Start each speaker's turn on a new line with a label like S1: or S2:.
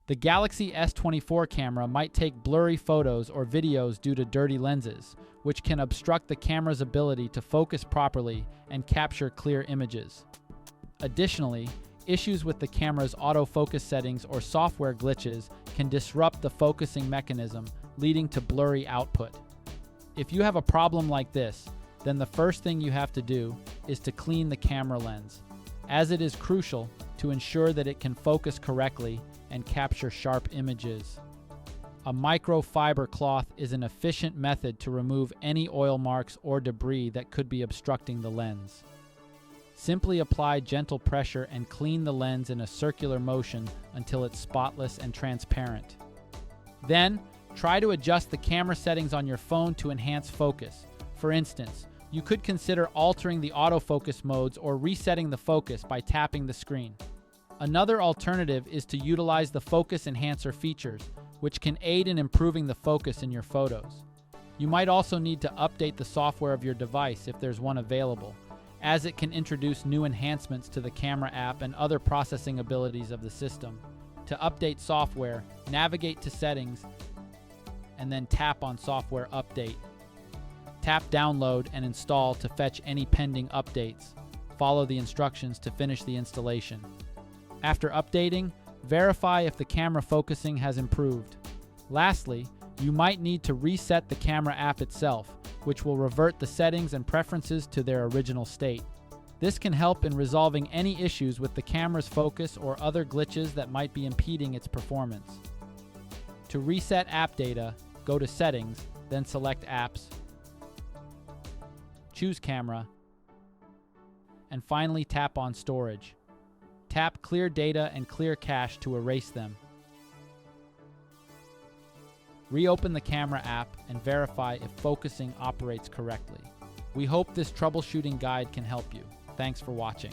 S1: The Galaxy S24 camera might take blurry photos or videos due to dirty lenses, which can obstruct the camera's ability to focus properly and capture clear images. Additionally, issues with the camera's autofocus settings or software glitches can disrupt the focusing mechanism, leading to blurry output. If you have a problem like this, then the first thing you have to do is to clean the camera lens, as it is crucial to ensure that it can focus correctly and capture sharp images. A microfiber cloth is an efficient method to remove any oil marks or debris that could be obstructing the lens. Simply apply gentle pressure and clean the lens in a circular motion until it's spotless and transparent. Then, try to adjust the camera settings on your phone to enhance focus. For instance, you could consider altering the autofocus modes or resetting the focus by tapping the screen. Another alternative is to utilize the focus enhancer features, which can aid in improving the focus in your photos. You might also need to update the software of your device if there's one available, as it can introduce new enhancements to the camera app and other processing abilities of the system. To update software, navigate to Settings, and then tap on Software Update. Tap Download and Install to fetch any pending updates. Follow the instructions to finish the installation. After updating, verify if the camera focusing has improved. Lastly, you might need to reset the camera app itself, which will revert the settings and preferences to their original state. This can help in resolving any issues with the camera's focus or other glitches that might be impeding its performance. To reset app data, go to Settings, then select Apps, choose Camera, and finally tap on Storage. Tap Clear Data and Clear Cache to erase them. Reopen the camera app and verify if focusing operates correctly. We hope this troubleshooting guide can help you. Thanks for watching.